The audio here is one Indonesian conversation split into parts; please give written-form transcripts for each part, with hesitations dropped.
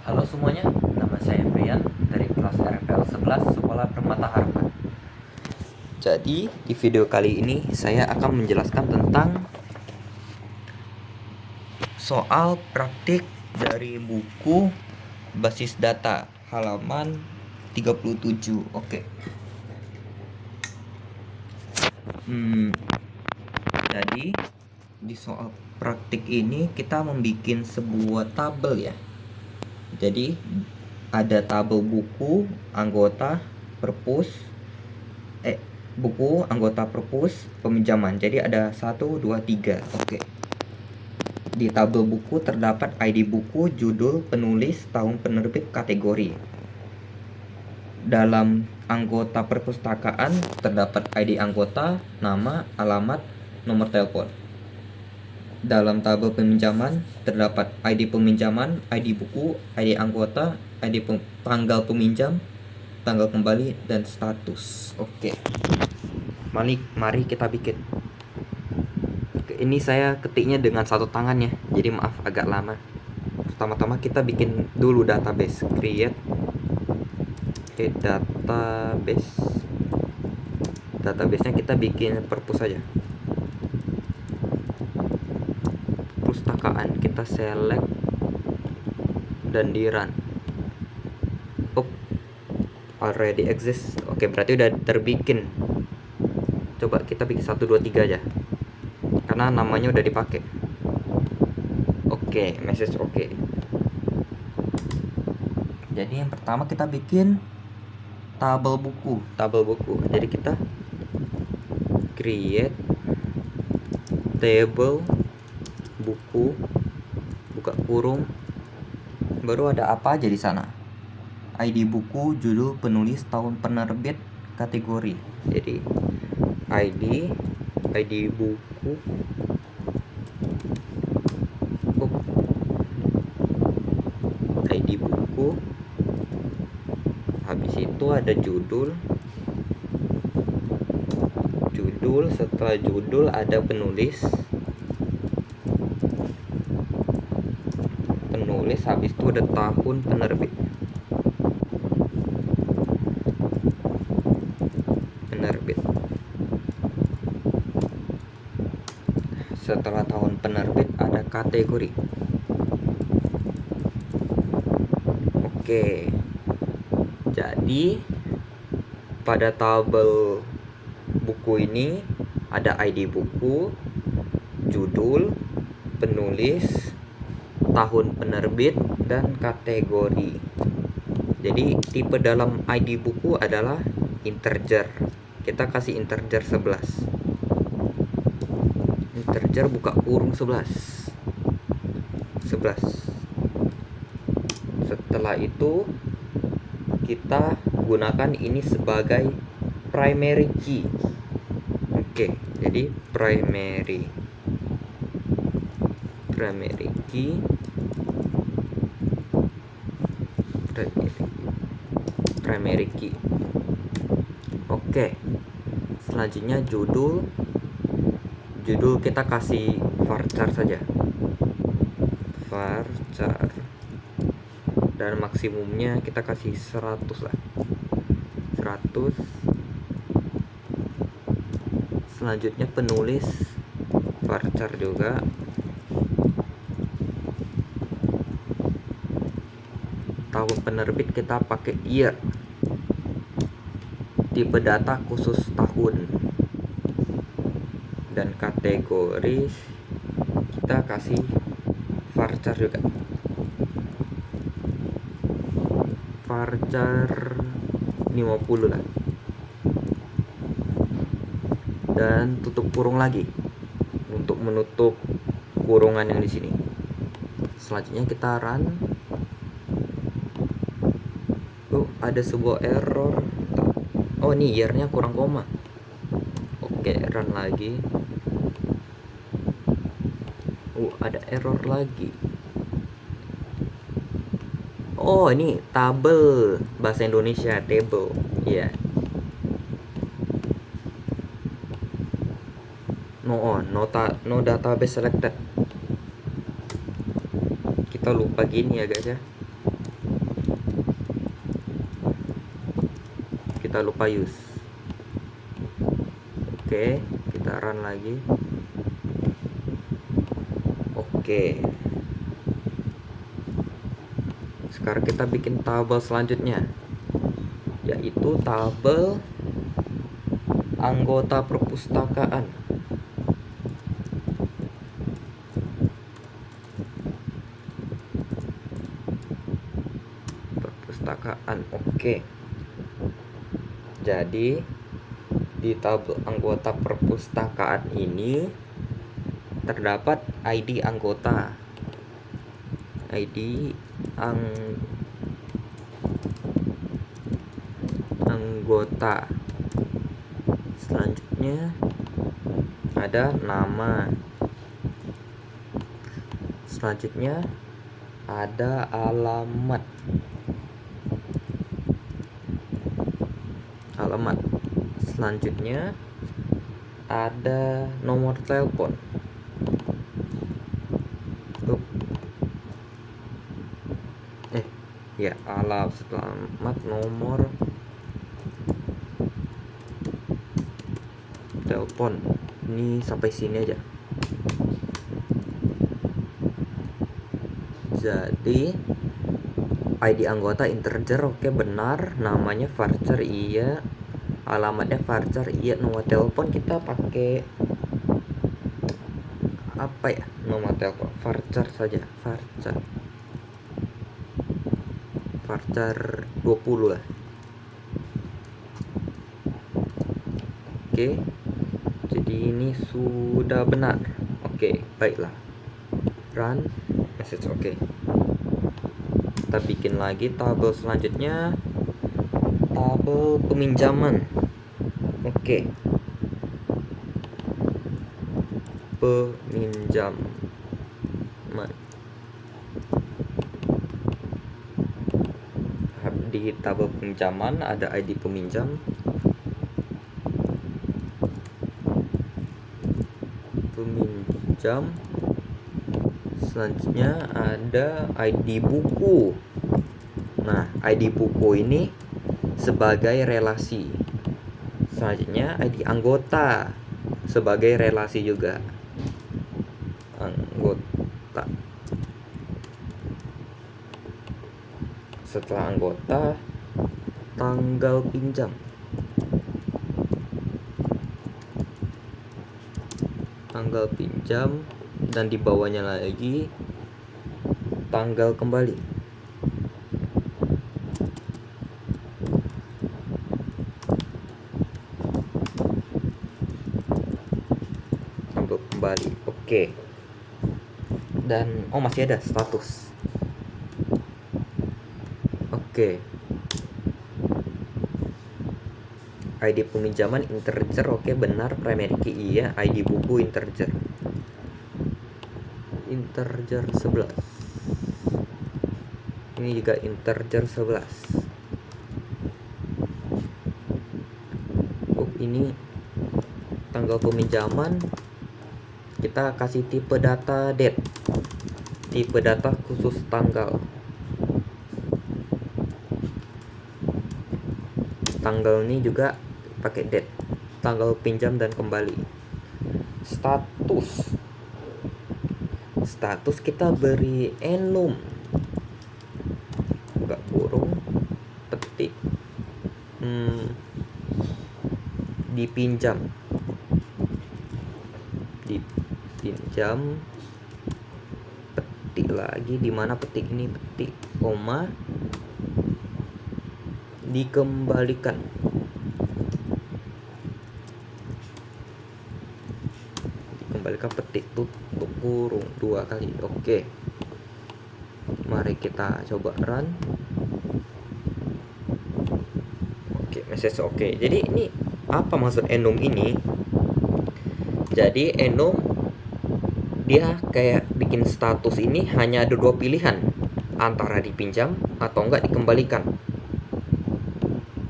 Halo semuanya, nama saya Brian dari kelas RPL 11 Sekolah Permata Harapan. Jadi, di video kali ini saya akan menjelaskan tentang soal praktik dari buku basis data halaman 37. Oke. Jadi, di soal praktik ini kita membuat sebuah tabel ya. Jadi, ada tabel buku, anggota, perpus, buku, anggota perpus, peminjaman. Jadi ada 1, 2, 3. Oke. Di tabel buku terdapat ID buku, judul, penulis, tahun penerbit, kategori. Dalam anggota perpustakaan terdapat ID anggota, nama, alamat, nomor telepon. Dalam tabel peminjaman terdapat ID peminjaman, ID buku, ID anggota, ID tanggal peminjam, tanggal kembali, dan status. Oke. Mari kita bikin. Ini saya ketiknya dengan satu tangan ya, jadi maaf agak lama. Pertama-tama kita bikin dulu database. Create database. Databasenya kita bikin perpus saja. Pustakaan kita select dan di run. Already exist. Oke, berarti udah terbikin. Coba kita bikin 1, 2, 3 aja, karena namanya udah dipakai. Oke, message oke. Jadi yang pertama kita bikin tabel buku. Jadi kita create table buku, buka kurung, baru ada apa aja di sana. ID buku, judul, penulis, tahun penerbit, kategori. Jadi ID buku, ID buku. Habis itu ada judul. Setelah judul ada penulis. Habis itu ada tahun penerbit. Setelah tahun penerbit ada kategori. Oke. Jadi pada tabel buku ini ada ID buku, judul, penulis, tahun penerbit, dan kategori. Jadi tipe dalam ID buku adalah integer. Kita kasih integer 11. Integer buka kurung 11. Setelah itu kita gunakan ini sebagai primary key. Oke, jadi primary key. Oke. Selanjutnya judul kita kasih varchar saja. Dan maksimumnya kita kasih 100 lah. 100. Selanjutnya penulis, varchar juga. Tahun penerbit kita pakai year. Tipe data khusus tahun. Dan kategori kita kasih varchar juga. Varchar 50 lah. Dan tutup kurung lagi untuk menutup kurungan yang di sini. Selanjutnya kita run. Ada sebuah error. Oh, ini year-nya kurang koma. Oke, run lagi. Ada error lagi. Oh, ini tabel bahasa Indonesia, table. Iya. No database selected. Kita lupa gini ya guys ya. kita lupa use. Oke, kita run lagi. Oke, sekarang kita bikin tabel selanjutnya, yaitu tabel anggota perpustakaan. Oke, jadi di tabel anggota perpustakaan ini terdapat ID anggota, anggota. Selanjutnya ada nama. Selanjutnya ada alamat. Selanjutnya ada nomor telepon. Alamat, nomor telepon. Ini sampai sini aja. Jadi ID anggota integer, oke, benar. Namanya varchar, iya. Alamatnya varchar, iya. Nomor telepon kita pakai apa ya? Nomor telepon varchar saja, varchar 20 lah. Oke, jadi ini sudah benar. Oke, baiklah, run message. Oke, kita bikin lagi tabel selanjutnya, tabel peminjaman. Oke, peminjaman. Di tabel peminjaman ada ID peminjam, selanjutnya ada ID buku. Nah, ID buku ini sebagai relasi. Selanjutnya ID anggota sebagai relasi juga. Anggota. Setelah anggota, tanggal pinjam. Dan di bawahnya lagi tanggal kembali. Oke. Dan masih ada status. Oke. ID peminjaman integer, oke, benar. Primary key, iya. ID buku integer 11. Ini juga integer 11. Ini tanggal peminjaman, kita kasih tipe data date, tipe data khusus tanggal. Tanggal ini juga pakai date, tanggal pinjam dan kembali. Status kita beri enum, buka kurung, petik, dipinjam, petik lagi, di mana petik ini, petik koma, dikembalikan. Petik tutup kurung 2 kali. Oke, mari kita coba run. Oke, message oke. Jadi ini apa maksud enum ini? Jadi enum dia kayak bikin status ini hanya ada 2 pilihan, antara dipinjam atau enggak dikembalikan.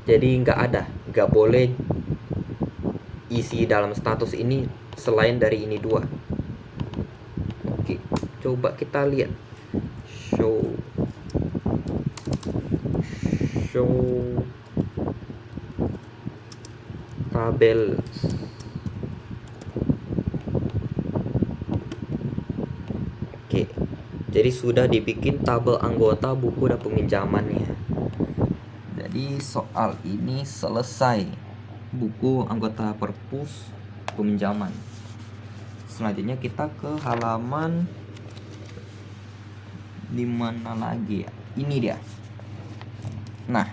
Jadi nggak boleh isi dalam status ini selain dari ini 2. Oke, coba kita lihat show tabel. Oke, jadi sudah dibikin tabel anggota buku dan peminjamannya. Jadi soal ini selesai, buku anggota perpus peminjaman. Selanjutnya kita ke halaman di mana lagi ya? Ini dia. Nah,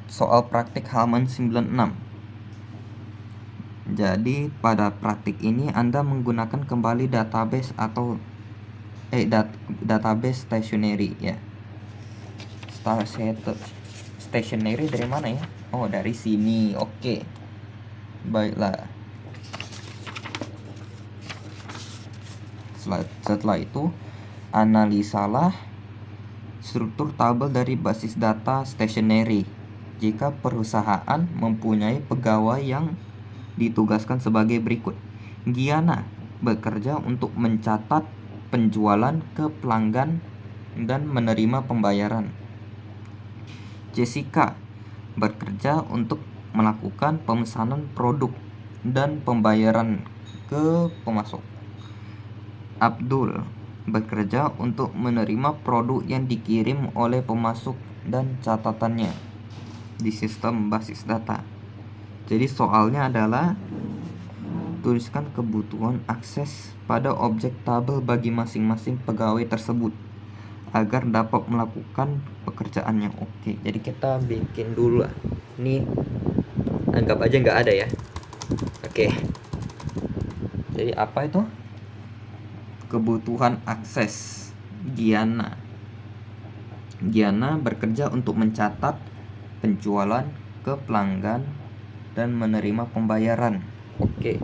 soal praktik halaman 96. Jadi pada praktik ini Anda menggunakan kembali database atau database stationery ya. Stationery dari mana ya? Oh, dari sini. Oke. Baiklah. Setelah itu analisalah struktur tabel dari basis data stationery. Jika perusahaan mempunyai pegawai yang ditugaskan sebagai berikut. Giana bekerja untuk mencatat penjualan ke pelanggan dan menerima pembayaran. Jessica bekerja untuk melakukan pemesanan produk dan pembayaran ke pemasok. Abdul bekerja untuk menerima produk yang dikirim oleh pemasok dan catatannya di sistem basis data. Jadi soalnya adalah tuliskan kebutuhan akses pada objek tabel bagi masing-masing pegawai tersebut agar dapat melakukan pekerjaannya. Oke, jadi kita bikin dulu lah. Ini anggap aja nggak ada ya. Oke. Jadi apa itu? Kebutuhan akses. Giana bekerja untuk mencatat penjualan ke pelanggan dan menerima pembayaran. Oke.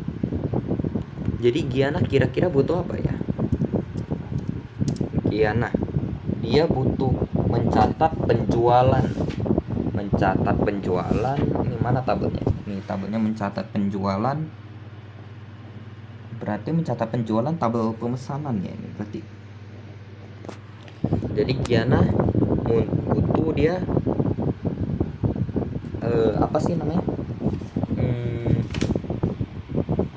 Jadi Giana kira-kira butuh apa ya? Giana, dia butuh mencatat penjualan. Ini mana tabelnya? Ini tabelnya mencatat penjualan. Berarti mencatat penjualan tabel pemesanan ya ini berarti. Jadi Giana butuh dia apa sih namanya?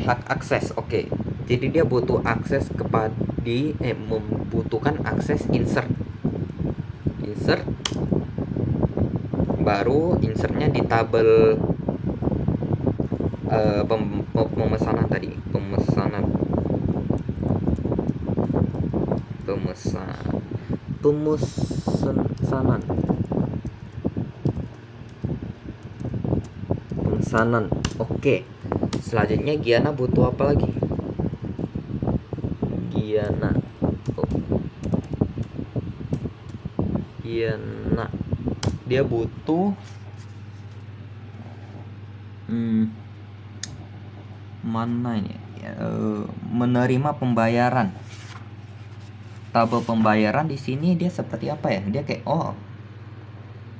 Hak akses. Oke. Jadi dia butuh akses membutuhkan akses insert. Baru insertnya di tabel pemesanan tadi. Pemesanan. Oke. Selanjutnya Giana butuh apa lagi? Giana dia butuh mana ini? Menerima pembayaran. Tabel pembayaran di sini dia seperti apa ya? Dia kayak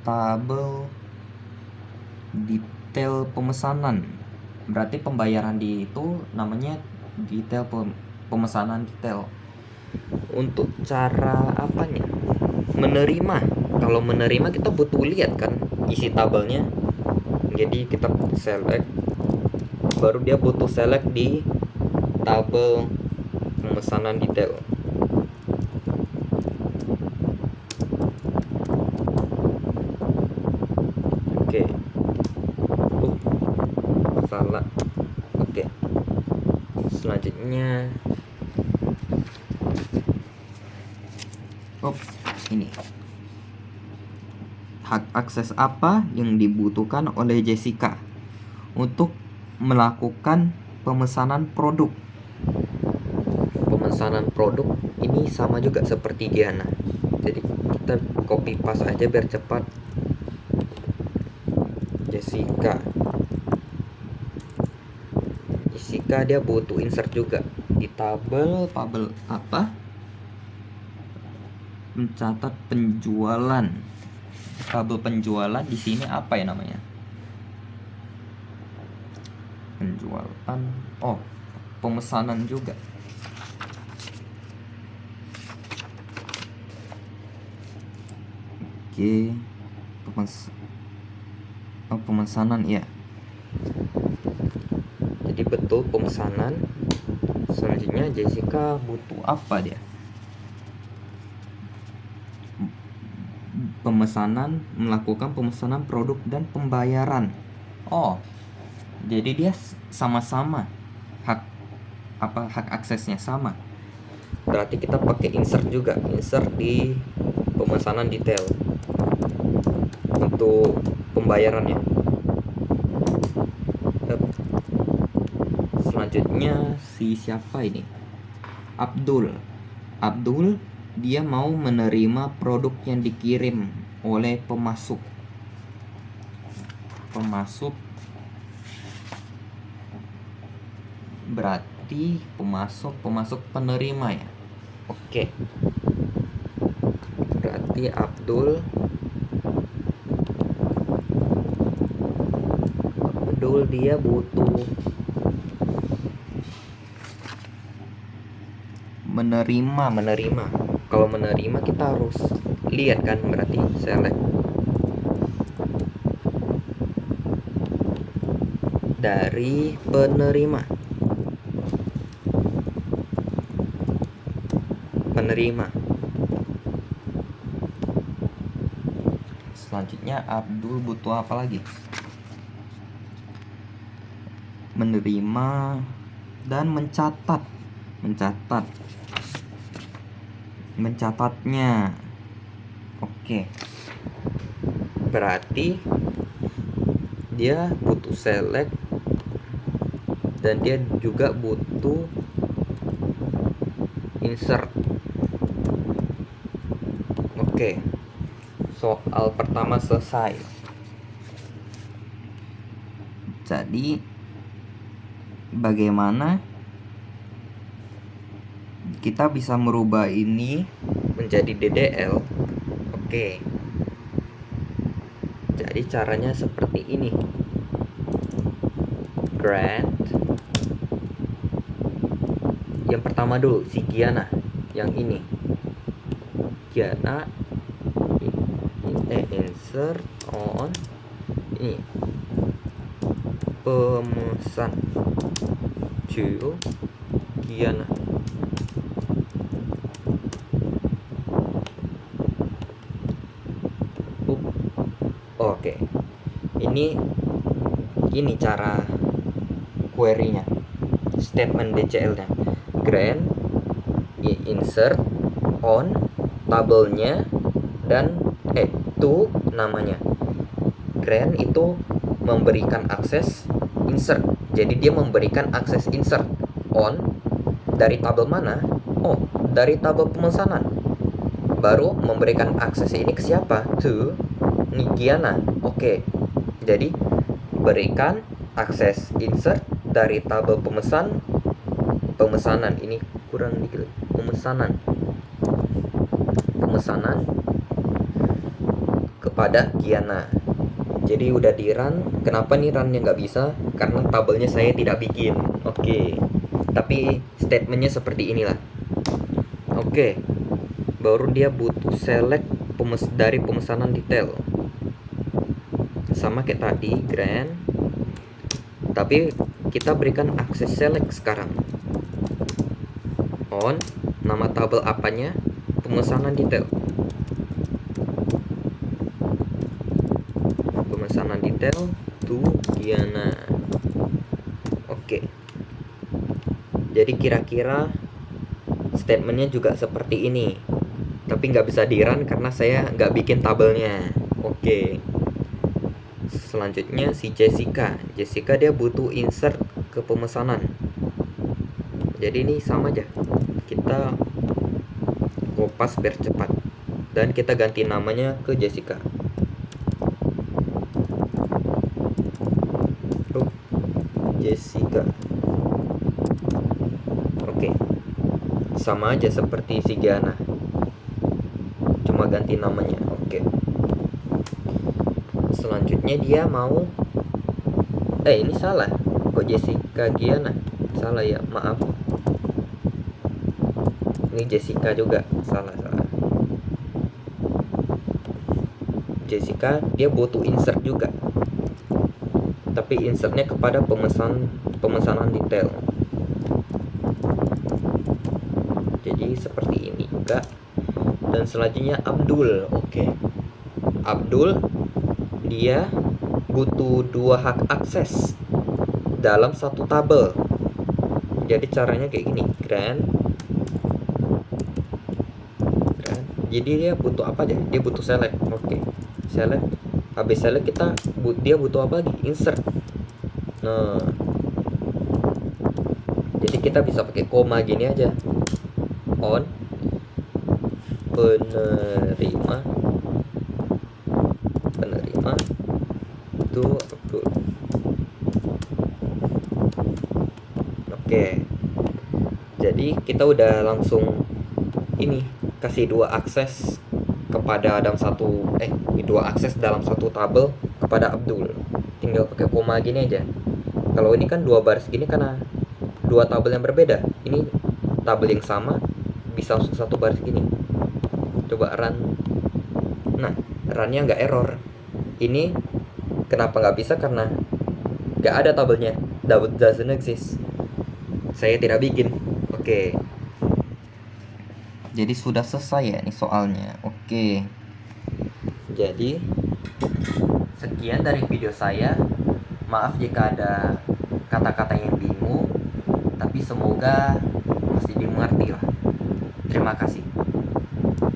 tabel detail pemesanan. Berarti pembayaran di itu namanya detail pemesanan detail. Untuk cara apanya? Menerima. Kalau menerima kita butuh lihat kan isi tabelnya. Jadi kita select, baru dia butuh select di tabel pemesanan detail. Oke. Salah. Oke. Selanjutnya ini hak akses apa yang dibutuhkan oleh Jessica untuk melakukan pemesanan produk. Pemesanan produk ini sama juga seperti Giana. Jadi kita copy paste aja biar cepat. Jessica dia butuh insert juga di tabel apa? Mencatat penjualan. Tabel penjualan di sini apa ya namanya? Penjualan. Pemesanan juga. Oke. Pemesanan ya. Jadi betul pemesanan. Selanjutnya Jessica butuh apa dia? Pemesanan, melakukan pemesanan produk dan pembayaran. Oh, jadi dia sama-sama hak aksesnya sama. Berarti kita pakai insert juga, insert di pemesanan detail untuk pembayarannya. Selanjutnya si siapa ini? Abdul dia mau menerima produk yang dikirim oleh pemasok berarti pemasok penerima ya. Oke, berarti Abdul dia butuh menerima. Kalau menerima kita harus lihat kan, berarti select dari penerima. Selanjutnya Abdul butuh apa lagi? Menerima dan mencatatnya. Oke, berarti dia butuh select dan dia juga butuh insert. Oke, soal pertama selesai. Jadi bagaimana kita bisa merubah ini menjadi DDL? Oke, jadi caranya seperti ini. Grant, yang pertama dulu si Giana, yang ini Giana, insert on ini pemesan to Giana. Oke, ini cara query-nya, statement DCL-nya. Grant insert on tabelnya dan to namanya. Grant itu memberikan akses insert. Jadi dia memberikan akses insert on dari tabel mana? Oh, dari tabel pemesanan. Baru memberikan akses ini ke siapa? To Giana. Oke. Jadi berikan akses insert dari tabel pemesanan. Ini kurang dikit. Pemesanan kepada Giana. Jadi udah di run. Kenapa nih runnya nggak bisa? Karena tabelnya saya tidak bikin. Oke. Tapi statementnya seperti inilah. Oke. Baru dia butuh select dari pemesanan detail. Sama kayak tadi, Grant. Tapi kita berikan akses select sekarang. On nama tabel apanya? Pemesanan detail. Pemesanan detail to Giana. Oke. Jadi kira-kira statementnya juga seperti ini. Tapi nggak bisa di run karena saya nggak bikin tabelnya. Oke. Selanjutnya si Jessica dia butuh insert ke pemesanan. Jadi ini sama aja, kita kopas biar cepat dan kita ganti namanya ke Jessica. Jessica. Oke, sama aja seperti si Giana, cuma ganti namanya. Oke. Selanjutnya dia mau ini salah, kok Jessica Giana, salah ya, maaf. Ini Jessica juga, salah. Jessica dia butuh insert juga, tapi insertnya kepada pemesan pemesanan detail. Jadi seperti ini juga. Dan selanjutnya Abdul. Oke. Abdul dia butuh 2 hak akses dalam satu tabel. Jadi caranya kayak gini, grand. Jadi dia butuh apa aja? Dia butuh select. Oke. Select. Habis select dia butuh apa lagi? Insert. Nah, jadi kita bisa pakai koma gini aja. On penerima itu Abdul. Oke. Jadi kita udah langsung ini kasih 2 akses kepada dua akses dalam satu tabel kepada Abdul. Tinggal pakai koma gini aja. Kalau ini kan 2 baris gini karena 2 tabel yang berbeda. Ini tabel yang sama bisa langsung 1 baris gini. Coba run. Nah, runnya nggak error. Ini kenapa nggak bisa? Karena nggak ada tabelnya. Double doesn't exist. Saya tidak bikin. Oke. Jadi sudah selesai ya nih soalnya. Oke. Jadi sekian dari video saya. Maaf jika ada kata-kata yang bingung, tapi semoga masih dimengerti lah. Terima kasih.